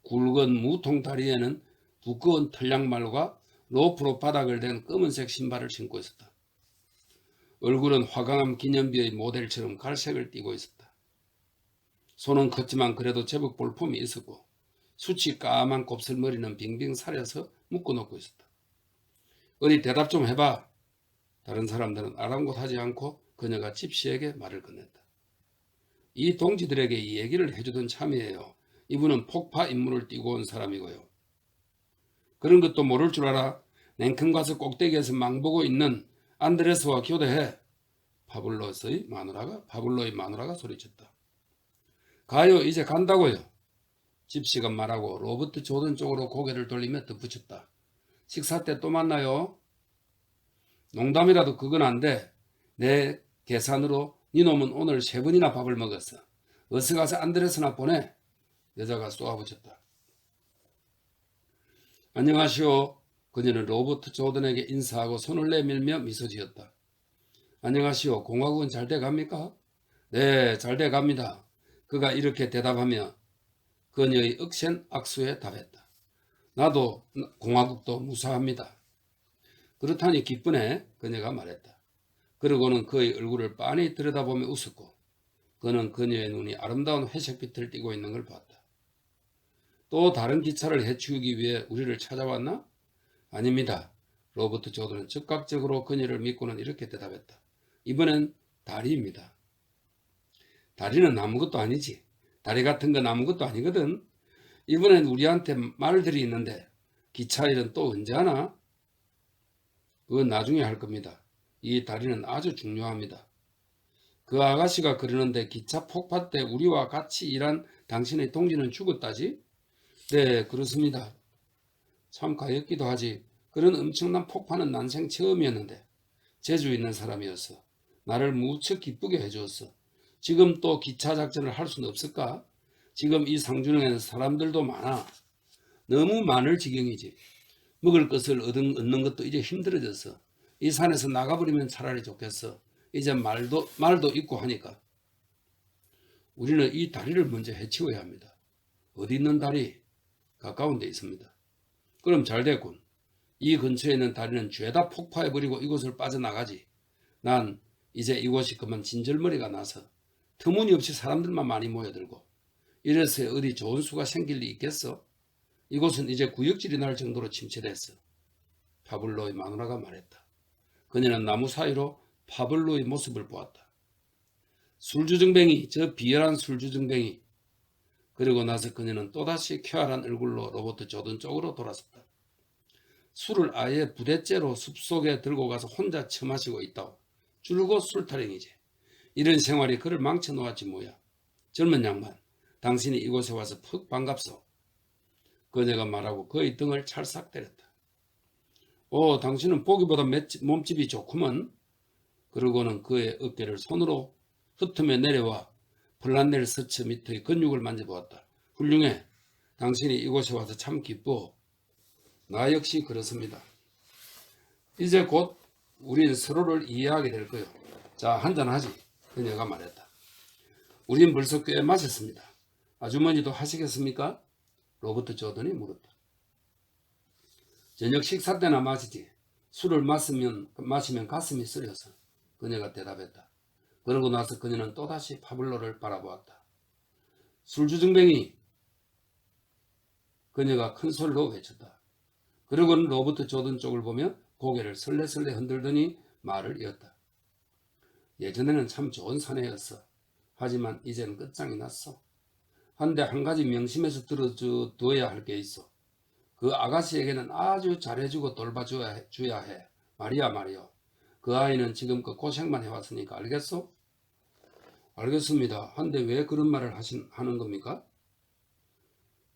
굵은 무통 다리에는 두꺼운 털양말과 로프로 바닥을 댄 검은색 신발을 신고 있었다. 얼굴은 화강암 기념비의 모델처럼 갈색을 띠고 있었다. 손은 컸지만 그래도 제법 볼품이 있었고 수치 까만 곱슬머리는 빙빙 사려서 묶어놓고 있었다. 어디 대답 좀 해봐. 다른 사람들은 아랑곳하지 않고 그녀가 집시에게 말을 건넸다. 이 동지들에게 이 얘기를 해주던 참이에요. 이분은 폭파 임무를 띠고 온 사람이고요. 그런 것도 모를 줄 알아. 냉큼 가서 꼭대기에서 망보고 있는 안드레스와 교대해. 파블로의 마누라가 소리쳤다. 가요, 이제 간다고요. 집시가 말하고 로버트 조던 쪽으로 고개를 돌리며 덧붙였다. 식사 때 또 만나요. 농담이라도 그건 안 돼. 내 계산으로 니놈은 오늘 3번이나 밥을 먹었어. 어서 가서 안드레스나 보내. 여자가 쏘아붙였다. 안녕하시오. 그녀는 로버트 조던에게 인사하고 손을 내밀며 미소 지었다. 안녕하시오. 공화국은 잘 돼갑니까? 네, 잘 돼갑니다. 그가 이렇게 대답하며 그녀의 억센 악수에 답했다. 나도 공화국도 무사합니다. 그렇다니 기쁘네. 그녀가 말했다. 그러고는 그의 얼굴을 빤히 들여다보며 웃었고 그는 그녀의 눈이 아름다운 회색빛을 띠고 있는 걸 봤다. 또 다른 기차를 해치우기 위해 우리를 찾아왔나? 아닙니다. 로버트 조던은 즉각적으로 그녀를 믿고는 이렇게 대답했다. 이번엔 다리입니다. 다리는 아무것도 아니지. 다리 같은 건 아무것도 아니거든. 이번엔 우리한테 말들이 있는데 기차 일은 또 언제 하나? 그건 나중에 할 겁니다. 이 다리는 아주 중요합니다. 그 아가씨가 그러는데 기차 폭파 때 우리와 같이 일한 당신의 동지는 죽었다지? 네, 그렇습니다. 참 가엾기도 하지. 그런 엄청난 폭파는 난생 처음이었는데 재주 있는 사람이었어. 나를 무척 기쁘게 해주었어. 지금 또 기차 작전을 할 수는 없을까? 지금 이 상준에는 사람들도 많아. 너무 많을 지경이지. 먹을 것을 얻는 것도 이제 힘들어졌어. 이 산에서 나가버리면 차라리 좋겠어. 이제 말도 있고 하니까. 우리는 이 다리를 먼저 해치워야 합니다. 어디 있는 다리? 가까운 데 있습니다. 그럼 잘 됐군. 이 근처에 있는 다리는 죄다 폭파해버리고 이곳을 빠져나가지. 난 이제 이곳이 그만 진절머리가 나서 터무니없이 사람들만 많이 모여들고 이래서 어디 좋은 수가 생길 리 있겠어? 이곳은 이제 구역질이 날 정도로 침체됐어. 파블로의 마누라가 말했다. 그녀는 나무 사이로 파블로의 모습을 보았다. 술주정뱅이, 저 비열한 술주정뱅이. 그리고 나서 그녀는 또다시 쾌활한 얼굴로 로버트 조던 쪽으로 돌아섰다. 술을 아예 부대째로 숲속에 들고 가서 혼자 처마시고 있다오. 줄곧 술타령이지. 이런 생활이 그를 망쳐놓았지 뭐야. 젊은 양반, 당신이 이곳에 와서 푹 반갑소. 그녀가 말하고 그의 등을 찰싹 때렸다. 오, 당신은 보기보다 몸집이 좋구먼. 그러고는 그의 어깨를 손으로 흩으며 내려와 플란넬 스츠 밑의 근육을 만져보았다. 훌륭해. 당신이 이곳에 와서 참 기뻐. 나 역시 그렇습니다. 이제 곧 우린 서로를 이해하게 될 거요. 자, 한잔하지. 그녀가 말했다. 우린 벌써 꽤 마셨습니다. 아주머니도 하시겠습니까? 로버트 조던이 물었다. 저녁 식사 때나 마시지. 술을 마시면 가슴이 쓰려서. 그녀가 대답했다. 그러고 나서 그녀는 또다시 파블로를 바라보았다. 술주정뱅이! 그녀가 큰 소리로 외쳤다. 그러고는 로버트 조던 쪽을 보며 고개를 설레설레 흔들더니 말을 이었다. 예전에는 참 좋은 사내였어. 하지만 이젠 끝장이 났어. 한데 한 가지 명심해서 들어두어야 할 게 있어. 그 아가씨에게는 아주 잘해주고 돌봐줘야 해. 말이요. 그 아이는 지금껏 고생만 해왔으니까 알겠어? 알겠습니다. 한데 왜 그런 말을 하는 겁니까?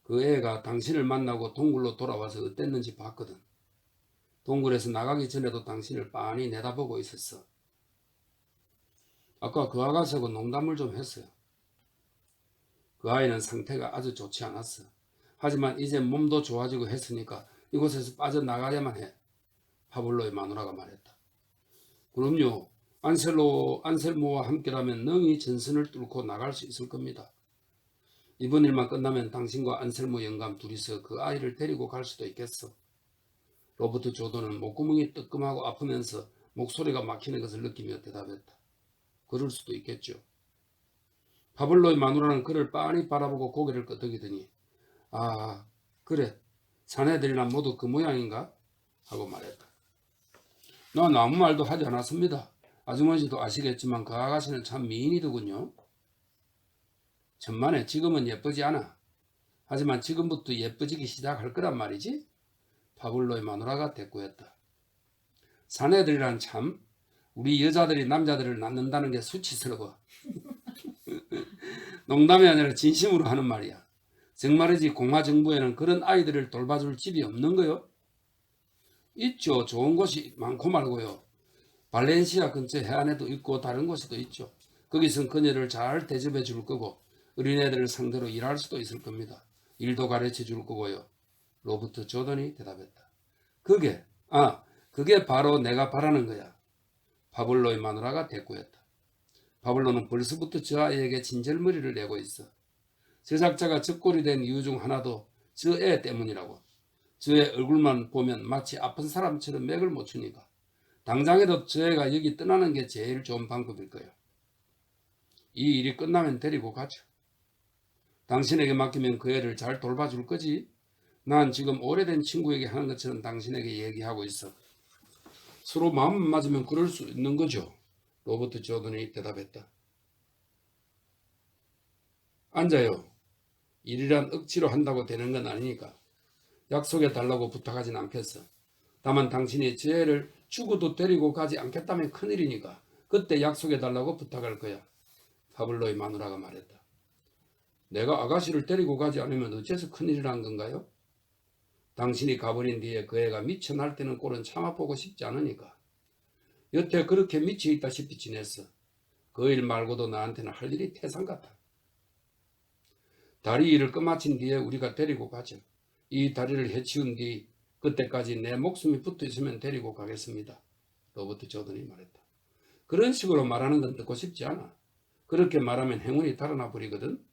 그 애가 당신을 만나고 동굴로 돌아와서 어땠는지 봤거든. 동굴에서 나가기 전에도 당신을 빤히 내다보고 있었어. 아까 그 아가씨하고 농담을 좀 했어요. 그 아이는 상태가 아주 좋지 않았어. 하지만 이제 몸도 좋아지고 했으니까 이곳에서 빠져나가야만 해. 파블로의 마누라가 말했다. 그럼요. 안셀모와 함께라면 능히 전선을 뚫고 나갈 수 있을 겁니다. 이번 일만 끝나면 당신과 안셀모 영감 둘이서 그 아이를 데리고 갈 수도 있겠어. 로버트 조던은 목구멍이 뜨끔하고 아프면서 목소리가 막히는 것을 느끼며 대답했다. 그럴 수도 있겠죠. 파블로의 마누라는 그를 빤히 바라보고 고개를 끄덕이더니 아, 그래. 자네들이나 모두 그 모양인가? 하고 말했다. 난 아무 말도 하지 않았습니다. 아주머니도 아시겠지만 그 아가씨는 참 미인이더군요. 천만에 지금은 예쁘지 않아. 하지만 지금부터 예뻐지기 시작할 거란 말이지? 파블로의 마누라가 대꾸했다. 자네들이란 참 우리 여자들이 남자들을 낳는다는 게 수치스러워. 농담이 아니라 진심으로 하는 말이야. 정말이지 공화정부에는 그런 아이들을 돌봐줄 집이 없는 거요? 있죠. 좋은 곳이 많고 말고요. 발렌시아 근처 해안에도 있고 다른 곳에도 있죠. 거기선 그녀를 잘 대접해 줄 거고 어린애들을 상대로 일할 수도 있을 겁니다. 일도 가르쳐 줄 거고요. 로버트 조던이 대답했다. 그게 바로 내가 바라는 거야. 파블로의 마누라가 대꾸했다. 파블로는 벌써부터 저 아이에게 진절머리를 내고 있어. 제작자가 적골이 된 이유 중 하나도 저 애 때문이라고. 저 애 얼굴만 보면 마치 아픈 사람처럼 맥을 못 추니까. 당장에도 저 애가 여기 떠나는 게 제일 좋은 방법일 거예요. 이 일이 끝나면 데리고 가죠. 당신에게 맡기면 그 애를 잘 돌봐줄 거지. 난 지금 오래된 친구에게 하는 것처럼 당신에게 얘기하고 있어. 서로 마음 맞으면 그럴 수 있는 거죠. 로버트 조던이 대답했다. 앉아요. 일이란 억지로 한다고 되는 건 아니니까. 약속해 달라고 부탁하진 않겠어. 다만 당신이 저 애를 죽어도 데리고 가지 않겠다면 큰일이니까 그때 약속해 달라고 부탁할 거야. 파블로의 마누라가 말했다. 내가 아가씨를 데리고 가지 않으면 어째서 큰일이란 건가요? 당신이 가버린 뒤에 그 애가 미쳐 날뛰는 꼴은 참아보고 싶지 않으니까. 여태 그렇게 미쳐 있다시피 지냈어. 그 일 말고도 나한테는 할 일이 태산 같아. 다리 일을 끝마친 뒤에 우리가 데리고 가죠. 이 다리를 해치운 뒤 그때까지 내 목숨이 붙어 있으면 데리고 가겠습니다. 로버트 조던이 말했다. 그런 식으로 말하는 건 듣고 싶지 않아. 그렇게 말하면 행운이 달아나 버리거든.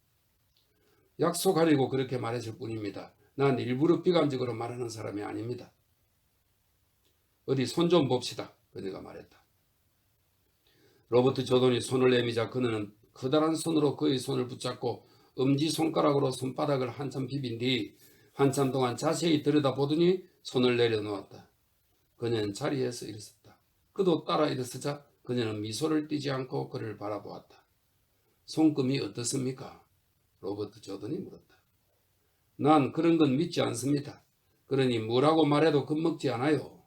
약속하려고 그렇게 말했을 뿐입니다. 난 일부러 비관적으로 말하는 사람이 아닙니다. 어디 손 좀 봅시다. 그녀가 말했다. 로버트 조던이 손을 내미자 그녀는 커다란 손으로 그의 손을 붙잡고 엄지손가락으로 손바닥을 한참 비빈 뒤 한참 동안 자세히 들여다보더니 손을 내려놓았다. 그녀는 자리에서 일어섰다. 그도 따라 일어서자 그녀는 미소를 띠지 않고 그를 바라보았다. 손금이 어떻습니까? 로버트 조던이 물었다. 난 그런 건 믿지 않습니다. 그러니 뭐라고 말해도 겁먹지 않아요.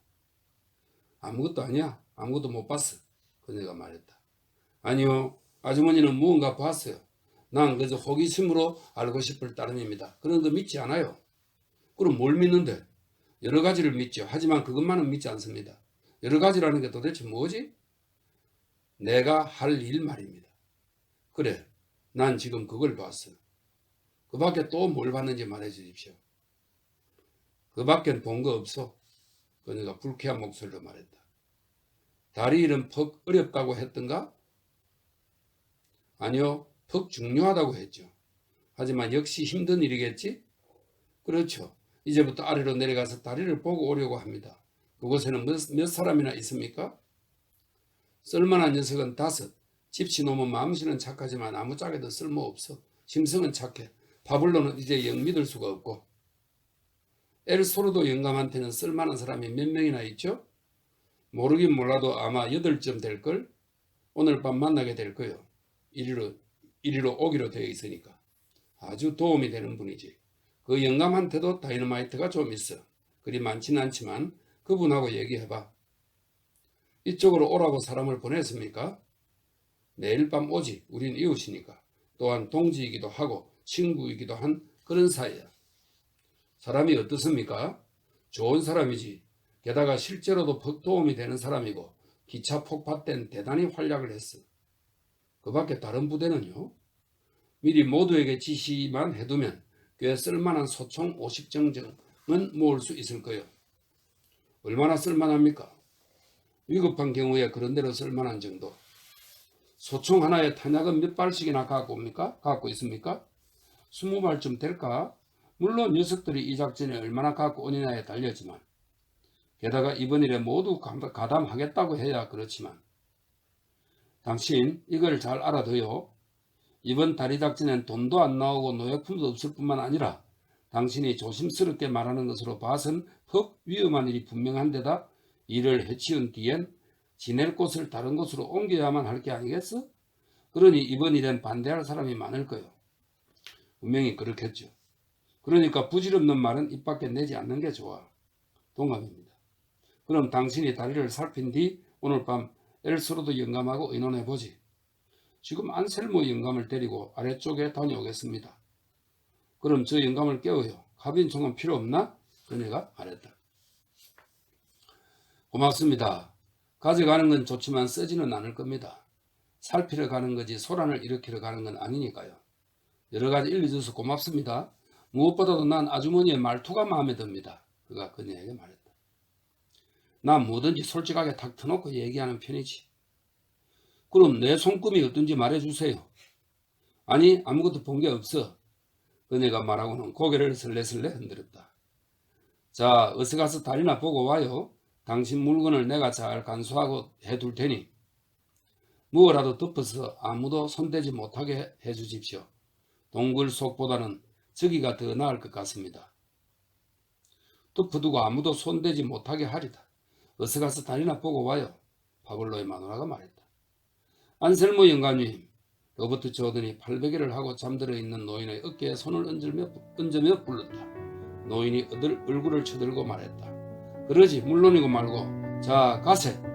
아무것도 아니야. 아무것도 못 봤어. 그녀가 말했다. 아니요. 아주머니는 무언가 봤어요. 난 그저 호기심으로 알고 싶을 따름입니다. 그런 거 믿지 않아요. 그럼 뭘 믿는데? 여러 가지를 믿죠. 하지만 그것만은 믿지 않습니다. 여러 가지라는 게 도대체 뭐지? 내가 할 일 말입니다. 그래. 난 지금 그걸 봤어. 그 밖에 또 뭘 봤는지 말해 주십시오. 그 밖엔 본 거 없어. 그녀가 불쾌한 목소리로 말했다. 다리 일은 퍽 어렵다고 했던가? 아니요, 퍽 중요하다고 했죠. 하지만 역시 힘든 일이겠지? 그렇죠. 이제부터 아래로 내려가서 다리를 보고 오려고 합니다. 그곳에는 몇 사람이나 있습니까? 쓸만한 녀석은 5. 집시놈은 마음씨는 착하지만 아무짝에도 쓸모없어. 심성은 착해. 바블로는 이제 영 믿을 수가 없고. 엘소르도 영감한테는 쓸만한 사람이 몇 명이나 있죠? 모르긴 몰라도 아마 8점 될걸? 오늘 밤 만나게 될 거요. 이리로 오기로 되어 있으니까. 아주 도움이 되는 분이지. 그 영감한테도 다이너마이트가 좀 있어. 그리 많지는 않지만 그분하고 얘기해봐. 이쪽으로 오라고 사람을 보냈습니까? 내일 밤 오지. 우린 이웃이니까. 또한 동지이기도 하고 친구이기도 한 그런 사이야. 사람이 어떻습니까? 좋은 사람이지. 게다가 실제로도 퍽 도움이 되는 사람이고 기차 폭파 땐 대단히 활약을 했어. 그 밖에 다른 부대는요? 미리 모두에게 지시만 해두면 꽤 쓸만한 소총 50정은 모을 수 있을 거요. 얼마나 쓸만합니까? 위급한 경우에 그런 대로 쓸만한 정도. 소총 하나에 탄약은 몇 발씩이나 갖고 있습니까? 20발쯤 될까? 물론 녀석들이 이 작전에 얼마나 갖고 오느냐에 달렸지만 게다가 이번 일에 모두 가담하겠다고 해야 그렇지만 당신 이걸 잘 알아둬요. 이번 다리 작전엔 돈도 안 나오고 노약품도 없을 뿐만 아니라 당신이 조심스럽게 말하는 것으로 봐선 퍽 위험한 일이 분명한 데다 이를 해치운 뒤엔 지낼 곳을 다른 곳으로 옮겨야만 할 게 아니겠어? 그러니 이번 일엔 반대할 사람이 많을 거요. 분명히 그렇겠죠. 그러니까 부질없는 말은 입 밖에 내지 않는 게 좋아. 동감입니다. 그럼 당신이 다리를 살핀 뒤 오늘 밤 엘스로도 영감하고 의논해보지. 지금 안셀모 영감을 데리고 아래쪽에 다녀오겠습니다. 그럼 저 영감을 깨워요. 카빈총은 필요 없나? 그녀가 말했다. 고맙습니다. 가져가는 건 좋지만 쓰지는 않을 겁니다. 살피러 가는 거지 소란을 일으키러 가는 건 아니니까요. 여러 가지 일러줘서 고맙습니다. 무엇보다도 난 아주머니의 말투가 마음에 듭니다. 그가 그녀에게 말했다. 난 뭐든지 솔직하게 탁 터놓고 얘기하는 편이지. 그럼 내 손금이 어떤지 말해주세요. 아니 아무것도 본 게 없어. 그녀가 말하고는 고개를 설레설레 흔들었다. 자 어서 가서 다리나 보고 와요. 당신 물건을 내가 잘 간수하고 해둘 테니 무엇라도 덮어서 아무도 손대지 못하게 해주십시오. 동굴 속보다는 저기가 더 나을 것 같습니다. 덮어두고 아무도 손대지 못하게 하리다. 어서 가서 다리나 보고 와요. 파블로의 마누라가 말했다. 안셀모 영감님, 로버트 조던이 팔베개를 하고 잠들어 있는 노인의 어깨에 손을 얹으며 불렀다. 노인이 얼굴을 쳐들고 말했다. 그러지 물론이고 말고 자 가세.